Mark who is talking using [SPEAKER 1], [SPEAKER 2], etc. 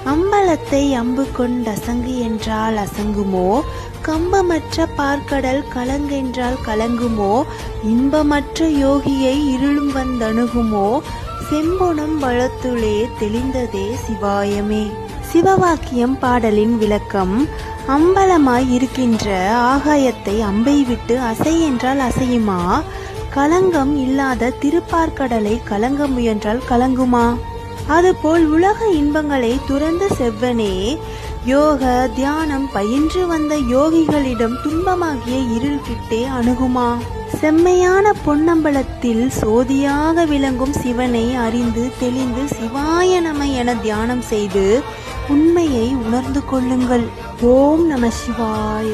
[SPEAKER 1] அம்பலத்தை அம்பு கொண்டசங்கு என்றால் அசங்குமோ, கம்பமற்ற பார்க்கடல் கலங்கென்றால் கலங்குமோ, இன்பமற்ற யோகியை இருளும் வந்தணுகுமோ, செம்பொனும் வளத்துளே தெளிந்ததே சிவாயமே. சிவவாக்கியம் பாடலின் விளக்கம். அம்பலமாய் இருக்கின்ற ஆகாயத்தை அம்பை விட்டு அசை என்றால் அசையுமா? கலங்கம் இல்லாத திருப்பார்க்கடலை கலங்க முயன்றால் கலங்குமா? அதுபோல் உலக இன்பங்களை துறந்த செவ்வனே, யோக தியானம் பயின்று வந்த யோகிகளிடம் துன்பமாகிய இருள் கிட்டே அணுகுமா? செம்மையான பொன்னம்பலத்தில் சோதியாக விளங்கும் சிவனை அறிந்து தெளிந்து சிவாய நம என தியானம் செய்து உண்மையை உணர்ந்து கொள்ளுங்கள். ஓம் நம சிவாய.